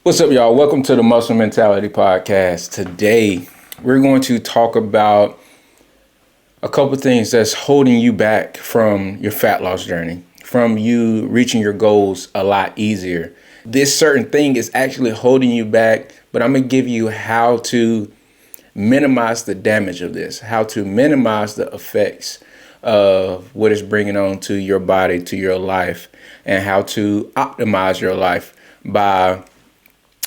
What's up, y'all? Welcome to the Muscle Mentality Podcast. Today, we're going to talk about a couple things that's holding you back from your fat loss journey, from you reaching your goals a lot easier. This certain thing is actually holding you back, but I'm going to give you how to minimize the damage of this, how to minimize the effects of what it's bringing on to your body, to your life, and how to optimize your life by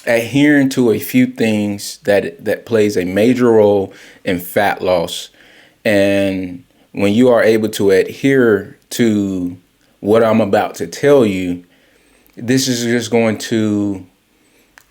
adhering to a few things that plays a major role in fat loss. And when you are able to adhere to what I'm about to tell you, this is just going to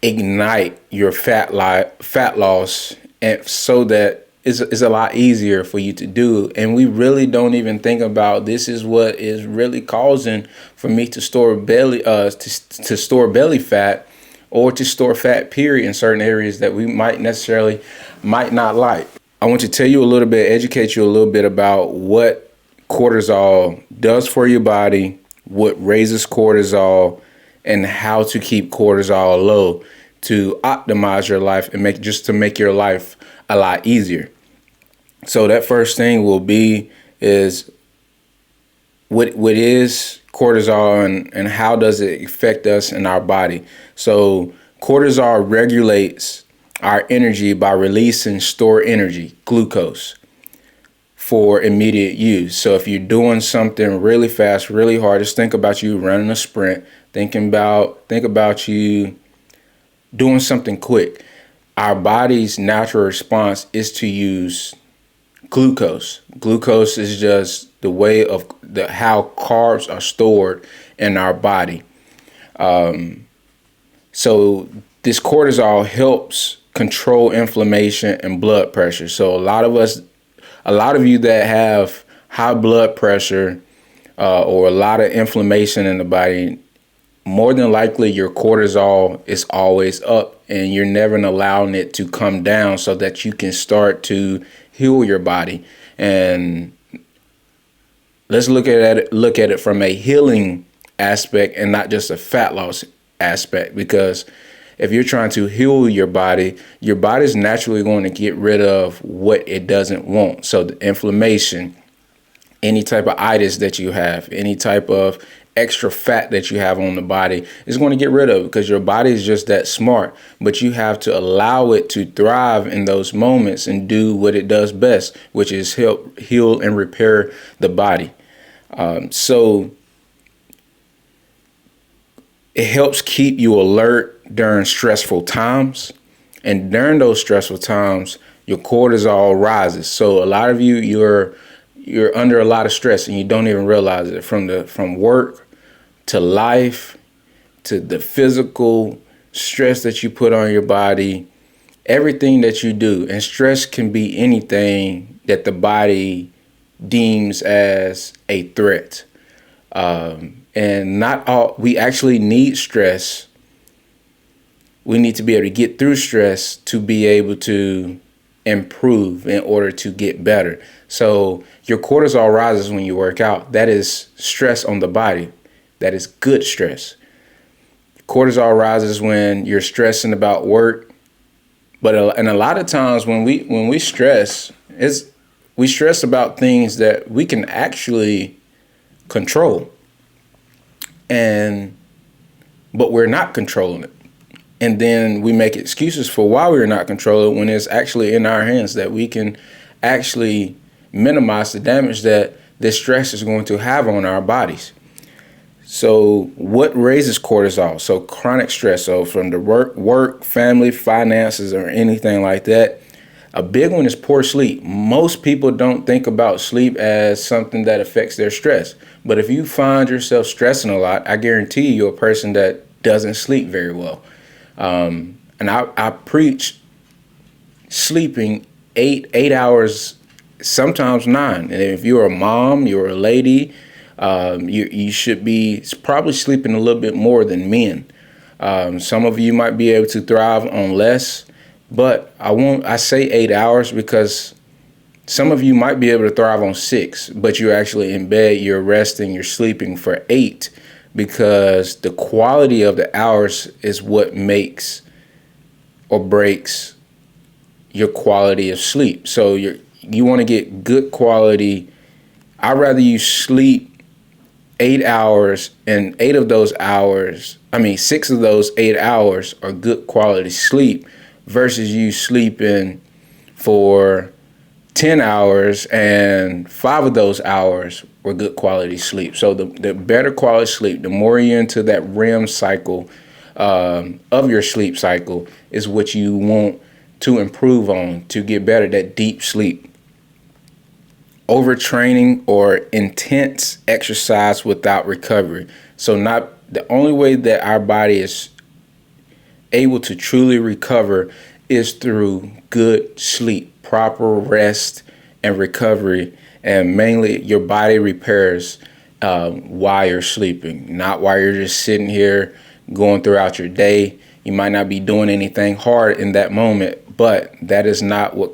ignite your fat loss, and so that it's a lot easier for you to do. And we really don't even think about this is what is really causing for me to store belly to store belly fat, or to store fat period in certain areas that we might not like. I want to tell you a little bit, educate you a little bit about what cortisol does for your body, what raises cortisol, and how to keep cortisol low to optimize your life and make your life a lot easier. So that first thing is what is cortisol and how does it affect us in our body. So cortisol regulates our energy by releasing stored energy, glucose, for immediate use. So if you're doing something really fast, really hard, just think about you running a sprint, think about you doing something quick. Our body's natural response is to use glucose. Glucose is just the way of how carbs are stored in our body. So this cortisol helps control inflammation and blood pressure. So a lot of you that have high blood pressure or a lot of inflammation in the body, more than likely your cortisol is always up and you're never allowing it to come down so that you can start to heal your body. And let's look at it from a healing aspect and not just a fat loss aspect, because if you're trying to heal your body's naturally going to get rid of what it doesn't want. So the inflammation, any type of itis that you have, any type of extra fat that you have on the body is going to get rid of it, because your body is just that smart. But you have to allow it to thrive in those moments and do what it does best, which is help heal and repair the body. So it helps keep you alert during stressful times. And during those stressful times, your cortisol rises. So a lot of you're under a lot of stress and you don't even realize it, from work to life to the physical stress that you put on your body, everything that you do. And stress can be anything that the body deems as a threat. And not all, we actually need stress. We need to be able to get through stress to be able to improve in order to get better. So your cortisol rises when you work out. That is stress on the body. That is good stress. Cortisol rises when you're stressing about work. And a lot of times when we stress, we stress about things that we can actually control. But we're not controlling it. And then we make excuses for why we're not controlling it when it's actually in our hands, that we can actually minimize the damage that this stress is going to have on our bodies. So what raises cortisol? So chronic stress, so from the work, family, finances, or anything like that. A big one is poor sleep. Most people don't think about sleep as something that affects their stress. But if you find yourself stressing a lot, I guarantee you're a person that doesn't sleep very well. And I preach sleeping eight hours, sometimes 9. And if you're a mom, you're a lady, you should be probably sleeping a little bit more than men. Some of you might be able to thrive on less, but I say 8 hours because some of you might be able to thrive on 6, but you're actually in bed, you're resting, you're sleeping for 8. because the quality of the hours is what makes or breaks your quality of sleep. So you want to get good quality. I'd rather you sleep 8 hours, and 6 of those 8 hours are good quality sleep versus you sleeping for 10 hours and 5 of those hours were good quality sleep. So the better quality sleep, the more you're into that REM cycle of your sleep cycle, is what you want to improve on to get better, that deep sleep. Overtraining or intense exercise without recovery. So not the only way that our body is able to truly recover is through good sleep, proper rest and recovery, and mainly your body repairs while you're sleeping, not while you're just sitting here going throughout your day. You might not be doing anything hard in that moment, but that is not what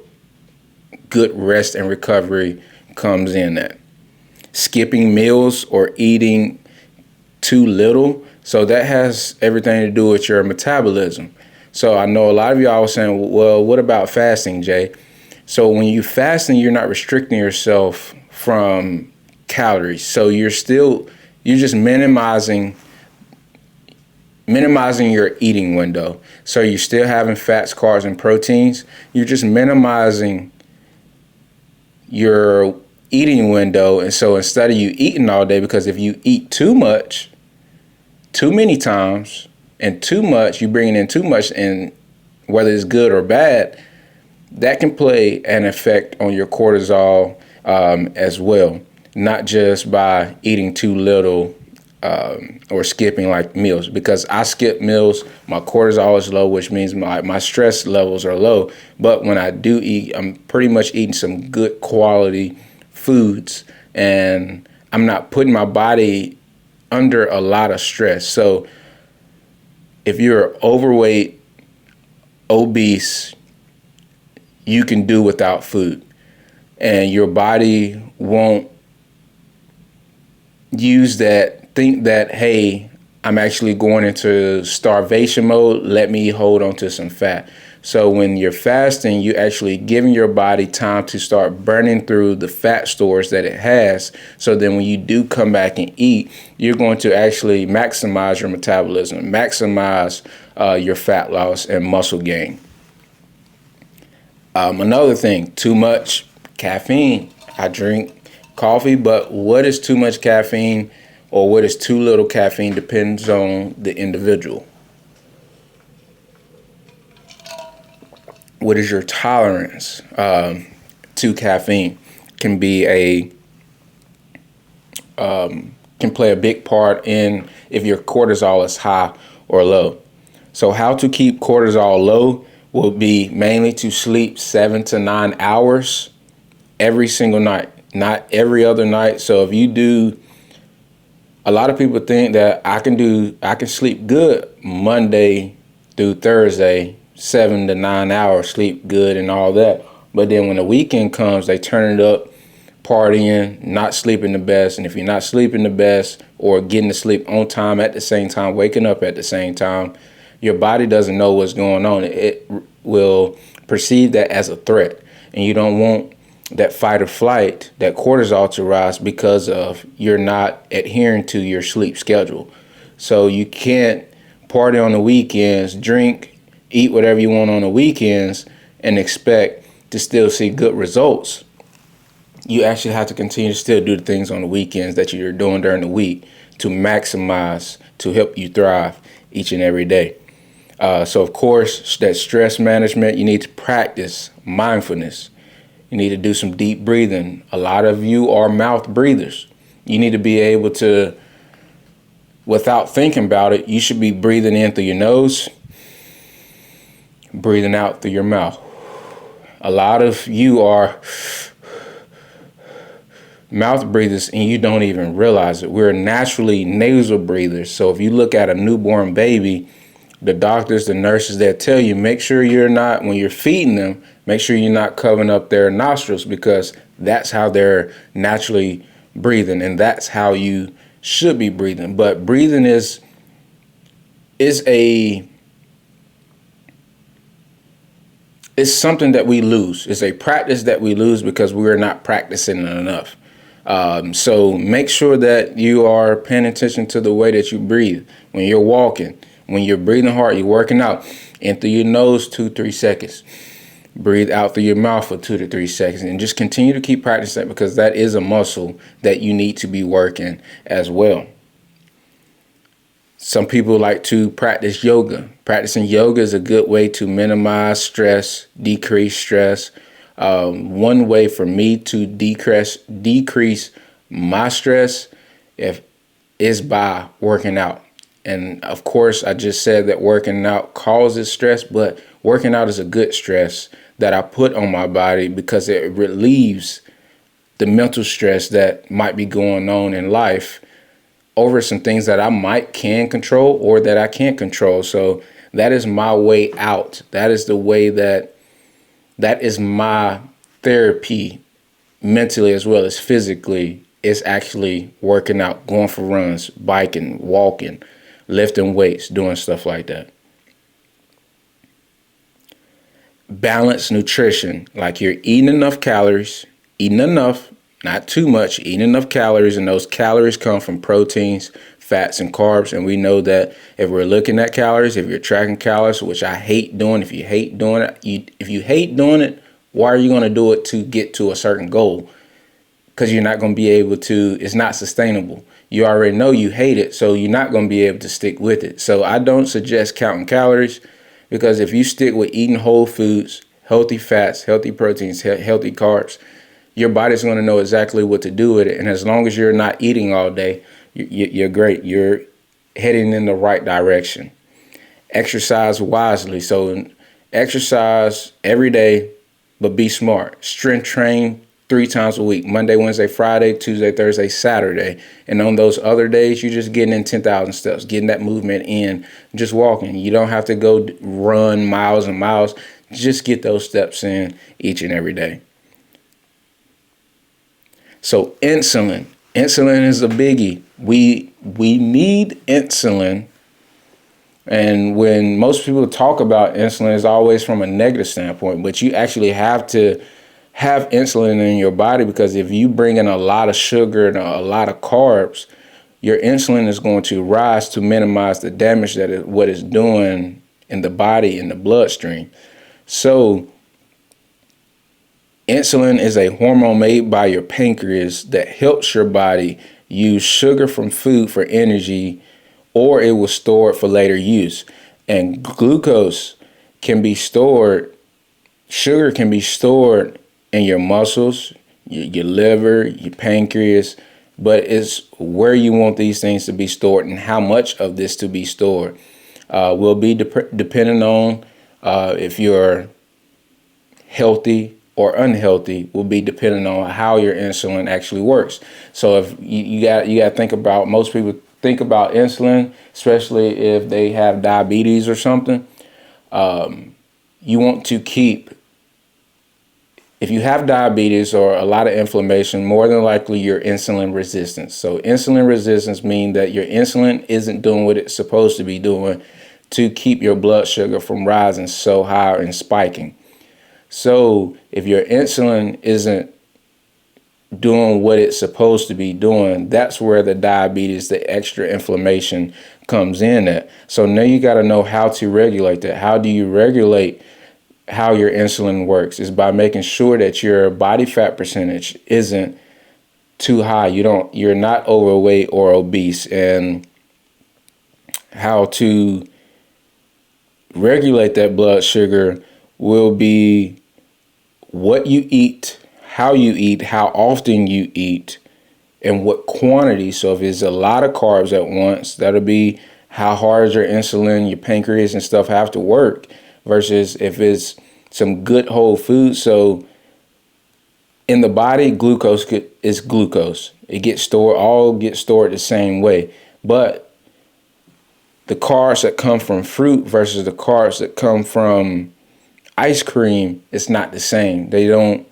good rest and recovery comes in at. Skipping meals or eating too little. So that has everything to do with your metabolism. So I know a lot of y'all are saying, well, what about fasting, Jay? So when you fasting, you're not restricting yourself from calories. So you're just minimizing your eating window. So you're still having fats, carbs, and proteins. You're just minimizing your eating window. And so instead of you eating all day, because if you eat too much, too many times, and too much, you bringing in too much, and whether it's good or bad, that can play an effect on your cortisol as well. Not just by eating too little or skipping like meals. Because I skip meals, my cortisol is low, which means my stress levels are low. But when I do eat, I'm pretty much eating some good quality foods, and I'm not putting my body under a lot of stress. So if you're overweight, obese, you can do without food, and your body won't think that, hey, I'm actually going into starvation mode. Let me hold on to some fat. So when you're fasting, you're actually giving your body time to start burning through the fat stores that it has. So then when you do come back and eat, you're going to actually maximize your metabolism, maximize your fat loss and muscle gain. Another thing, too much caffeine. I drink coffee, but what is too much caffeine or what is too little caffeine depends on the individual. What is your tolerance to caffeine can play a big part in if your cortisol is high or low. So how to keep cortisol low will be mainly to sleep 7 to 9 hours every single night, not every other night. So if you do, a lot of people think that I can sleep good Monday through Thursday, 7 to 9 hours, sleep good and all that. But then when the weekend comes, they turn it up, partying, not sleeping the best. And if you're not sleeping the best or getting to sleep on time at the same time, waking up at the same time, your body doesn't know what's going on. It will perceive that as a threat. And you don't want that fight or flight, that cortisol to rise because of you're not adhering to your sleep schedule. So you can't party on the weekends, drink, eat whatever you want on the weekends, and expect to still see good results. You actually have to continue to still do the things on the weekends that you're doing during the week to maximize, to help you thrive each and every day. So of course, that stress management, you need to practice mindfulness. You need to do some deep breathing. A lot of you are mouth breathers. You need to be able to, without thinking about it, you should be breathing in through your nose, breathing out through your mouth. A lot of you are mouth breathers and you don't even realize it. We're naturally nasal breathers. So if you look at a newborn baby, the doctors, the nurses, they'll tell you, make sure you're not, when you're feeding them, make sure you're not covering up their nostrils, because that's how they're naturally breathing, and that's how you should be breathing. But breathing is a it's something that we lose. It's a practice that we lose because we're not practicing it enough. So make sure that you are paying attention to the way that you breathe when you're walking, when you're breathing hard, you're working out. In through your nose, 2-3 seconds. Breathe out through your mouth for 2 to 3 seconds, and just continue to keep practicing that, because that is a muscle that you need to be working as well. Some people like to practice yoga. Practicing yoga is a good way to minimize stress, decrease stress. One way for me to decrease my stress is by working out. And of course, I just said that working out causes stress, but working out is a good stress that I put on my body because it relieves the mental stress that might be going on in life over some things that I can control or that I can't control. So that is my way out. That is the way that is my therapy, mentally as well as physically. Is actually working out, going for runs, biking, walking, lifting weights, doing stuff like that. Balanced nutrition, like you're eating enough calories, eating enough, not too much, eating enough calories, and those calories come from proteins, fats, and carbs. And we know that if we're looking at calories, if you're tracking calories, which I hate doing, if you hate doing it, why are you going to do it to get to a certain goal? Because you're not going to be able to, it's not sustainable. You already know you hate it, so you're not going to be able to stick with it. So I don't suggest counting calories, because if you stick with eating whole foods, healthy fats, healthy proteins, healthy carbs, your body's going to know exactly what to do with it. And as long as you're not eating all day, you're great. You're heading in the right direction. Exercise wisely. So exercise every day, but be smart. Strength train 3 times a week: Monday, Wednesday, Friday, Tuesday, Thursday, Saturday. And on those other days, you're just getting in 10,000 steps, getting that movement in, just walking. You don't have to go run miles and miles. Just get those steps in each and every day. So insulin is a biggie. We need insulin. And when most people talk about insulin, it's always from a negative standpoint, but you actually have to have insulin in your body, because if you bring in a lot of sugar and a lot of carbs, your insulin is going to rise to minimize the damage that what it's doing in the body, in the bloodstream. So insulin is a hormone made by your pancreas that helps your body use sugar from food for energy, or it will store it for later use. And glucose can be stored, sugar can be stored in your muscles, your liver, your pancreas, but it's where you want these things to be stored and how much of this to be stored will be depending on if you're healthy or unhealthy, will be depending on how your insulin actually works. So if you got to think about, most people think about insulin, especially if they have diabetes or something. You want to keep, if you have diabetes or a lot of inflammation, more than likely you're insulin resistant. So insulin resistance means that your insulin isn't doing what it's supposed to be doing to keep your blood sugar from rising so high and spiking. So if your insulin isn't doing what it's supposed to be doing, that's where the diabetes, the extra inflammation comes in at. So now you got to know how to regulate that. How do you regulate how your insulin works? Is by making sure that your body fat percentage isn't too high. You're not overweight or obese. And how to regulate that blood sugar will be what you eat, how you eat, how often you eat, and what quantity. So if it's a lot of carbs at once, that'll be how hard your insulin, your pancreas and stuff have to work, versus if it's some good whole food. So in the body, glucose is glucose. It gets stored the same way. But the carbs that come from fruit versus the carbs that come from ice cream, it's not the same. They don't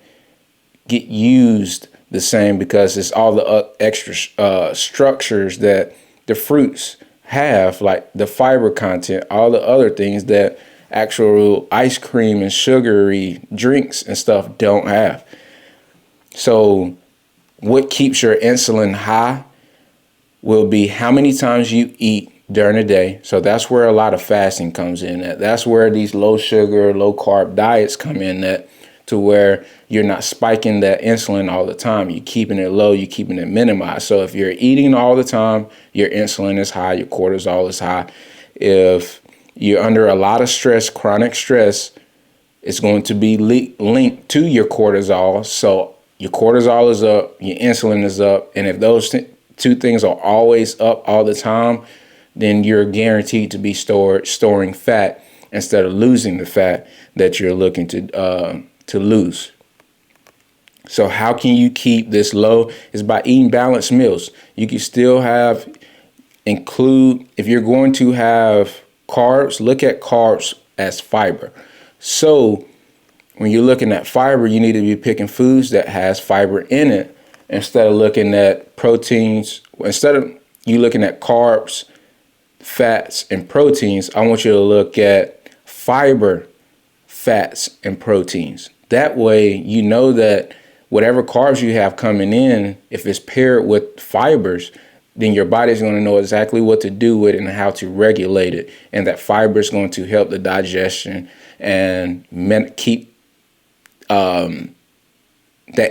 get used the same because it's all the extra structures that the fruits have, like the fiber content, all the other things that actual ice cream and sugary drinks and stuff don't have. So what keeps your insulin high will be how many times you eat during the day. So that's where a lot of fasting comes in at. That's where these low sugar, low carb diets come in at, to where you're not spiking that insulin all the time. You're keeping it low, you're keeping it minimized. So if you're eating all the time, your insulin is high, your cortisol is high. If you're under a lot of stress, chronic stress, it's going to be linked to your cortisol. So your cortisol is up, your insulin is up. And if those two things are always up all the time, then you're guaranteed to be storing fat instead of losing the fat that you're looking to lose. So how can you keep this low? Is by eating balanced meals. You can still include, if you're going to have carbs, look at carbs as fiber. So when you're looking at fiber, you need to be picking foods that has fiber in it instead of looking at proteins. Instead of you looking at carbs, fats, and proteins, I want you to look at fiber, fats, and proteins. That way, you know that whatever carbs you have coming in, if it's paired with fibers, then your body's going to know exactly what to do with it and how to regulate it. And that fiber is going to help the digestion and keep that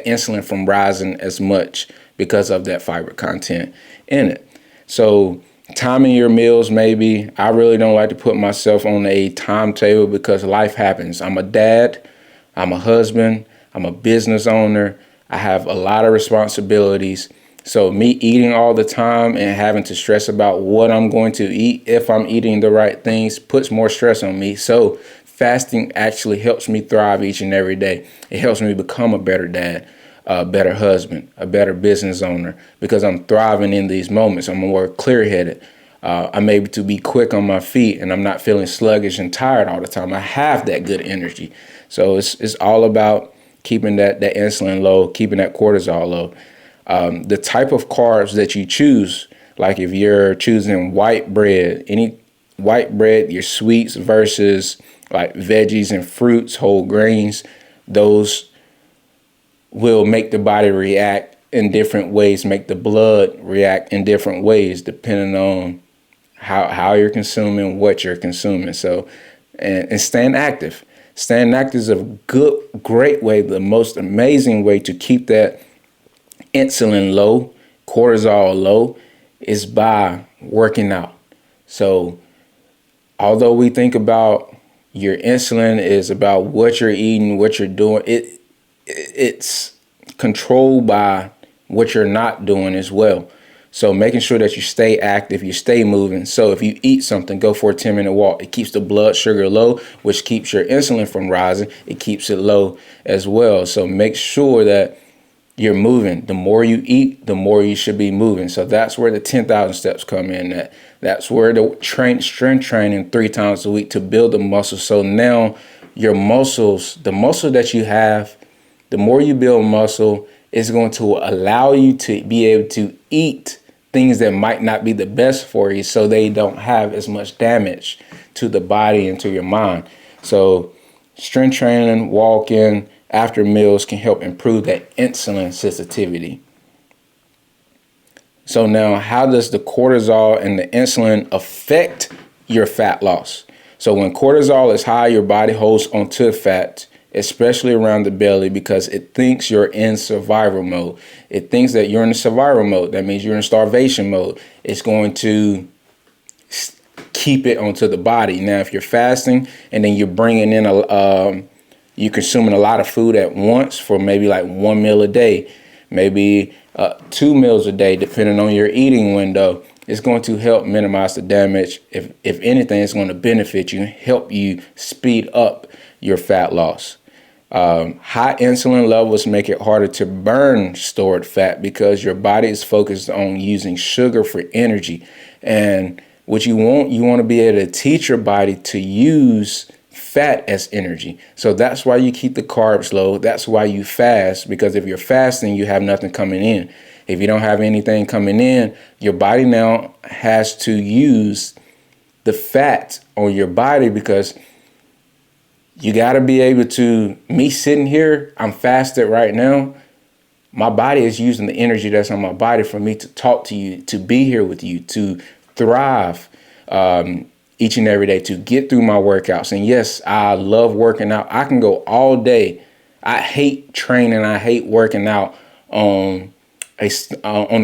insulin from rising as much because of that fiber content in it. So timing your meals, maybe. I really don't like to put myself on a timetable because life happens. I'm a dad, I'm a husband, I'm a business owner. I have a lot of responsibilities. So me eating all the time and having to stress about what I'm going to eat, if I'm eating the right things, puts more stress on me. So fasting actually helps me thrive each and every day. It helps me become a better dad, a better husband, a better business owner, because I'm thriving in these moments. I'm more clear-headed. I'm able to be quick on my feet, and I'm not feeling sluggish and tired all the time. I have that good energy. So it's all about keeping that insulin low, keeping that cortisol low. The type of carbs that you choose, like if you're choosing white bread, any white bread, your sweets versus like veggies and fruits, whole grains, those will make the body react in different ways, make the blood react in different ways, depending on how you're consuming, what you're consuming. So, and staying active. Staying active is a great way, the most amazing way to keep that insulin low, cortisol low, is by working out. So although we think about your insulin is about what you're eating, what you're doing, it's controlled by what you're not doing as well. So making sure that you stay active, you stay moving. So if you eat something, go for a 10-minute walk. It keeps the blood sugar low, which keeps your insulin from rising. It keeps it low as well. So make sure that you're moving. The more you eat, the more you should be moving. So that's where the 10,000 steps come in. That's where the strength training 3 times a week to build the muscle. So now your muscles, the muscle that you have, the more you build muscle, is going to allow you to be able to eat things that might not be the best for you, so they don't have as much damage to the body and to your mind. So strength training, walking after meals can help improve that insulin sensitivity. So now, how does the cortisol and the insulin affect your fat loss? So when cortisol is high, your body holds onto fat, especially around the belly, because it thinks you're in survival mode. It thinks that you're in survival mode. That means you're in starvation mode. It's going to keep it onto the body. Now, if you're fasting and then you're bringing in you're consuming a lot of food at once for maybe like 1 meal a day, maybe 2 meals a day, depending on your eating window, it's going to help minimize the damage. If anything, it's going to benefit you, help you speed up your fat loss. High insulin levels make it harder to burn stored fat because your body is focused on using sugar for energy. And what you want to be able to teach your body to use fat as energy. So that's why you keep the carbs low. That's why you fast, because if you're fasting, you have nothing coming in. If you don't have anything coming in, your body now has to use the fat on your body, because you got to be able to, me sitting here, I'm fasted right now. My body is using the energy that's on my body for me to talk to you, to be here with you, to thrive each and every day, to get through my workouts. And yes, I love working out. I can go all day. I hate training. I hate working out on a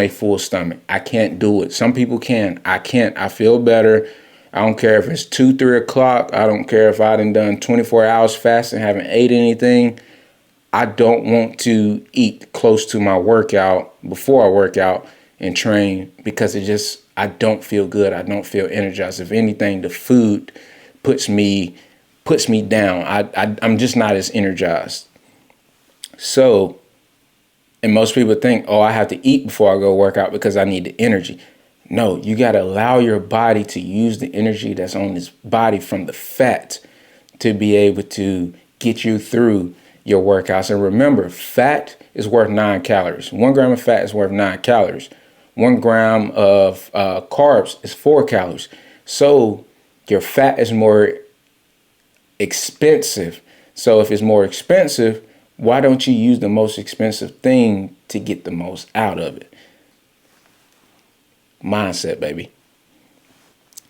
full stomach. I can't do it. Some people can. I can't. I feel better. I don't care if it's 2, 3 o'clock. I don't care if I done 24 hours fasting, haven't ate anything. I don't want to eat close to my workout before I work out and train, because I don't feel good. I don't feel energized. If anything, the food puts me down. I'm just not as energized. So, and most people think, oh, I have to eat before I go work out because I need the energy. No, you got to allow your body to use the energy that's on this body from the fat to be able to get you through your workouts. And remember, fat is worth 9 calories. 1 gram of fat is worth 9 calories. 1 gram of carbs is 4 calories. So your fat is more expensive. So if it's more expensive, why don't you use the most expensive thing to get the most out of it? Mindset, baby.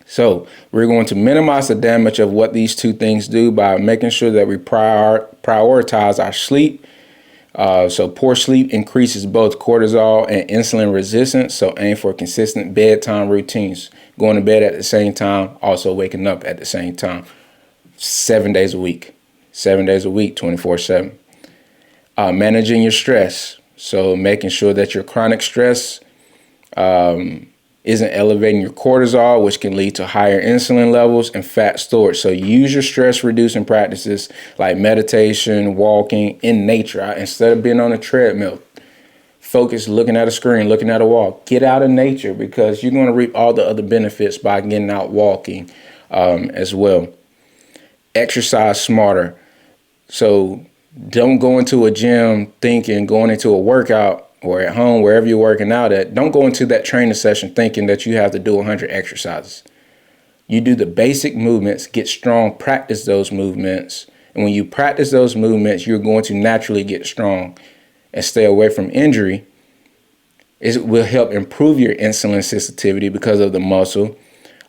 So we're going to minimize the damage of what these two things do by making sure that we prioritize our sleep. So poor sleep increases both cortisol and insulin resistance. So aim for consistent bedtime routines. Going to bed at the same time, also waking up at the same time. 7 days a week. 7 days a week, 24/7. Managing your stress. So making sure that your chronic stress isn't elevating your cortisol, which can lead to higher insulin levels and fat storage. So use your stress reducing practices like meditation, walking in nature. Instead of being on a treadmill, focus looking at a screen, looking at a wall. Get out of nature, because you're going to reap all the other benefits by getting out walking as well. Exercise smarter. So don't go into a gym thinking going into a workout, or at home, wherever you're working out at, don't go into that training session thinking that you have to do 100 exercises. You do the basic movements, get strong, practice those movements. And when you practice those movements, you're going to naturally get strong and stay away from injury. It will help improve your insulin sensitivity because of the muscle.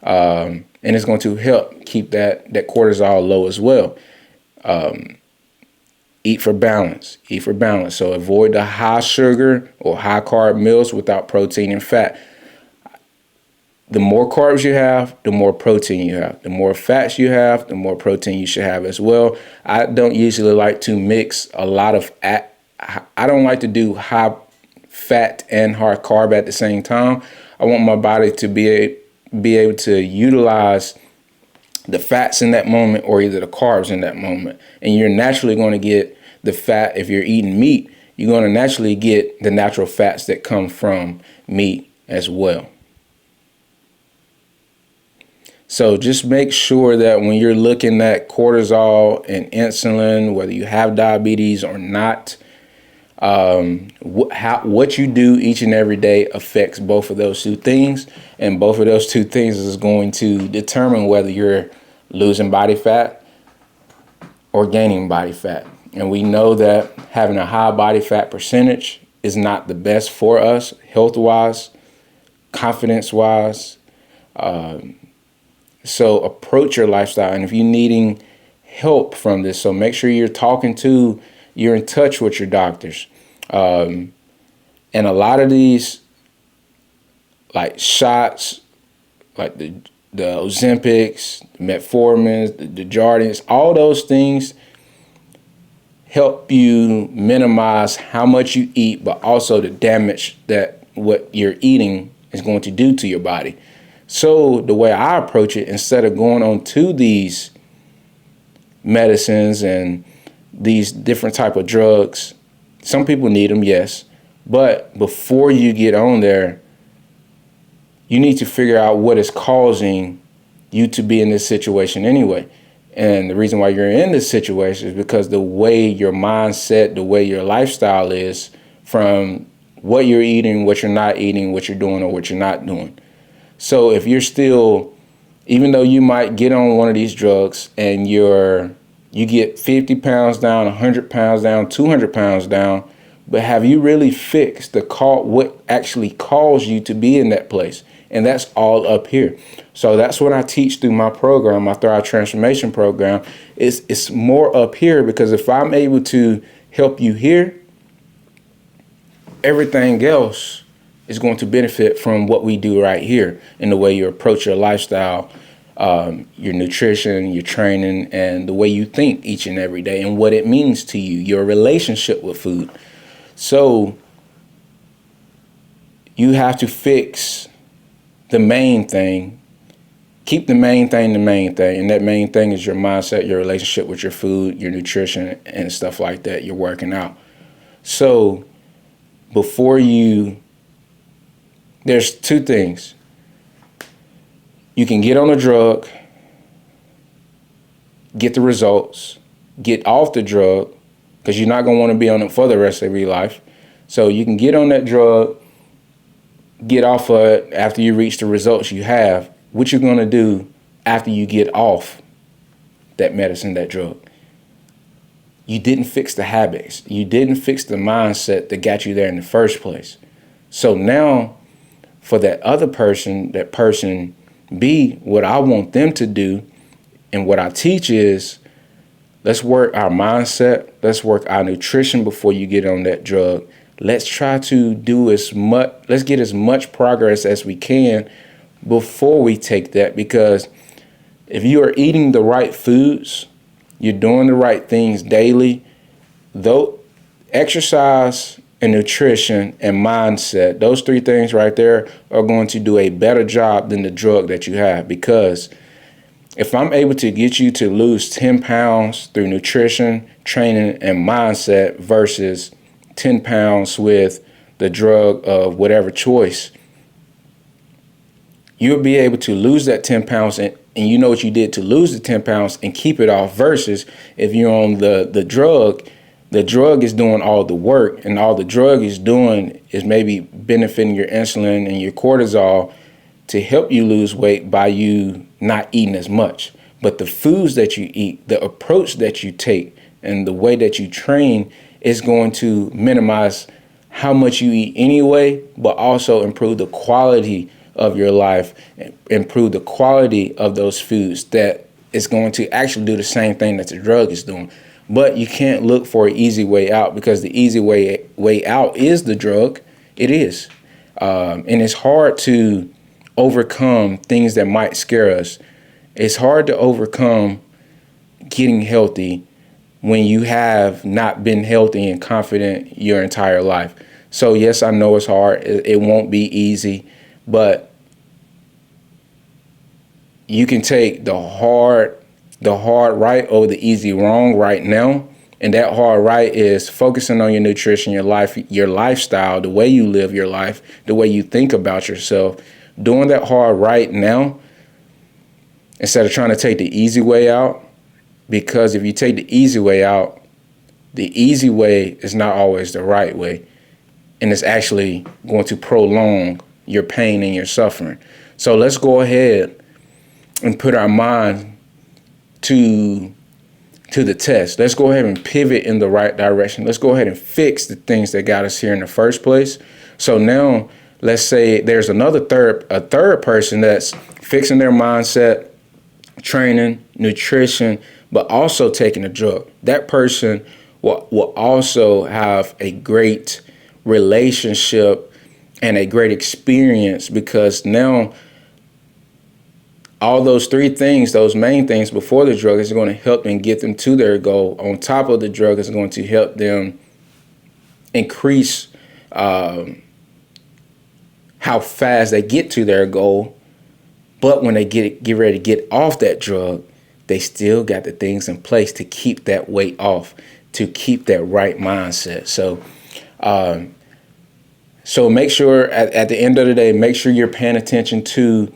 And it's going to help keep that cortisol low as well. Eat for balance. Eat for balance. So avoid the high sugar or high carb meals without protein and fat. The more carbs you have, the more protein you have. The more fats you have, the more protein you should have as well. I don't usually like to mix a lot of I don't like to do high fat and high carb at the same time. I want my body to be able to utilize the fats in that moment, or either the carbs in that moment. And you're naturally going to get the fat. If you're eating meat, you're going to naturally get the natural fats that come from meat as well. So just make sure that when you're looking at cortisol and insulin, whether you have diabetes or not, what you do each and every day affects both of those two things. And both of those two things is going to determine whether you're losing body fat or gaining body fat. And we know that having a high body fat percentage is not the best for us, health-wise, confidence-wise. So approach your lifestyle. And if you're needing help from this, so make sure you're in touch with your doctors. And a lot of these, like shots, like the Ozempics, the Metformins, the Jardins, all those things help you minimize how much you eat, but also the damage that what you're eating is going to do to your body. So the way I approach it, instead of going on to these medicines and these different type of drugs, some people need them, yes. But before you get on there, you need to figure out what is causing you to be in this situation anyway. And the reason why you're in this situation is because the way your mindset, the way your lifestyle is, from what you're eating, what you're not eating, what you're doing or what you're not doing. So if you're still, even though you might get on one of these drugs and you get 50 pounds down, 100 pounds down, 200 pounds down, but have you really fixed what actually caused you to be in that place? And that's all up here. So that's what I teach through my program, my Thrive Transformation program. It's more up here, because if I'm able to help you here, everything else is going to benefit from what we do right here in the way you approach your lifestyle, your nutrition, your training, and the way you think each and every day and what it means to you, your relationship with food. So you have to fix the main thing. Keep the main thing the main thing. And that main thing is your mindset, your relationship with your food, your nutrition, and stuff like that. You're working out. So there's two things. You can get on a drug, get the results, get off the drug, because you're not going to want to be on it for the rest of your life. So you can get on that drug, get off of it after you reach the results you have. What you're going to do after you get off that medicine, that drug. You didn't fix the habits. You didn't fix the mindset that got you there in the first place. So now for that other person, that person B, what I want them to do and what I teach is, let's work our mindset. Let's work our nutrition before you get on that drug. Let's try to let's get as much progress as we can before we take that, because if you are eating the right foods, you're doing the right things daily, though exercise and nutrition and mindset, those three things right there are going to do a better job than the drug that you have. Because if I'm able to get you to lose 10 pounds through nutrition, training, and mindset versus 10 pounds with the drug of whatever choice, you'll be able to lose that 10 pounds and you know what you did to lose the 10 pounds and keep it off, versus if you're on the drug is doing all the work, and all the drug is doing is maybe benefiting your insulin and your cortisol to help you lose weight by you not eating as much. But the foods that you eat, the approach that you take, and the way that you train is going to minimize how much you eat anyway, but also improve the quality of your life, improve the quality of those foods that is going to actually do the same thing that the drug is doing. But you can't look for an easy way out, because the easy way out is the drug. It is. And it's hard to overcome things that might scare us. It's hard to overcome getting healthy when you have not been healthy and confident your entire life. So yes, I know it's hard. It won't be easy, but you can take the hard right over the easy wrong right now. And that hard right is focusing on your nutrition, your life, your lifestyle, the way you live your life, the way you think about yourself. Doing that hard right now instead of trying to take the easy way out. Because if you take the easy way out, the easy way is not always the right way. And it's actually going to prolong your pain and your suffering. So let's go ahead and put our mind to the test. Let's go ahead and pivot in the right direction. Let's go ahead and fix the things that got us here in the first place. So now let's say there's a third person that's fixing their mindset, training, nutrition, but also taking a drug. That person will also have a great relationship and a great experience, because now all those three things, those main things before the drug, is going to help them get them to their goal. On top of the drug, is going to help them increase how fast they get to their goal. But when they get ready to get off that drug, they still got the things in place to keep that weight off, to keep that right mindset. So make sure at the end of the day, make sure you're paying attention to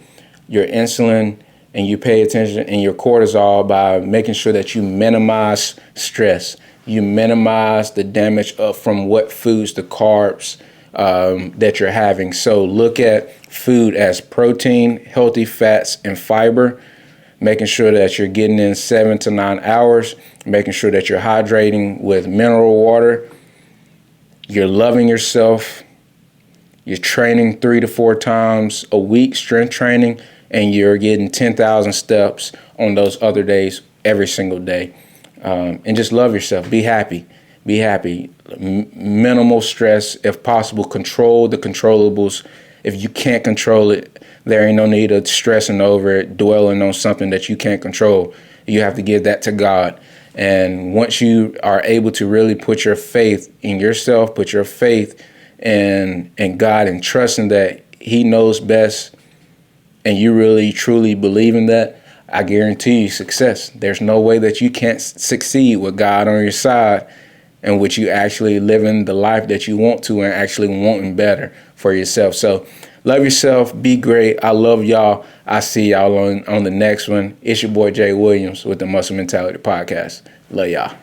your insulin and you pay attention in your cortisol by making sure that you minimize stress. You minimize the damage from what foods, the carbs that you're having. So look at food as protein, healthy fats, and fiber, making sure that you're getting in 7 to 9 hours, making sure that you're hydrating with mineral water, you're loving yourself, you're training 3 to 4 times a week, strength training, and you're getting 10,000 steps on those other days every single day. And just love yourself. Be happy. Be happy. Minimal stress, if possible. Control the controllables. If you can't control it, there ain't no need of stressing over it, dwelling on something that you can't control. You have to give that to God. And once you are able to really put your faith in yourself, put your faith in God, and trusting that He knows best, and you really truly believe in that, I guarantee you success. There's no way that you can't succeed with God on your side, and with you actually living the life that you want to and actually wanting better for yourself. So love yourself. Be great. I love y'all. I see y'all on the next one. It's your boy Jay Williams with the Muscle Mentality Podcast. Love y'all.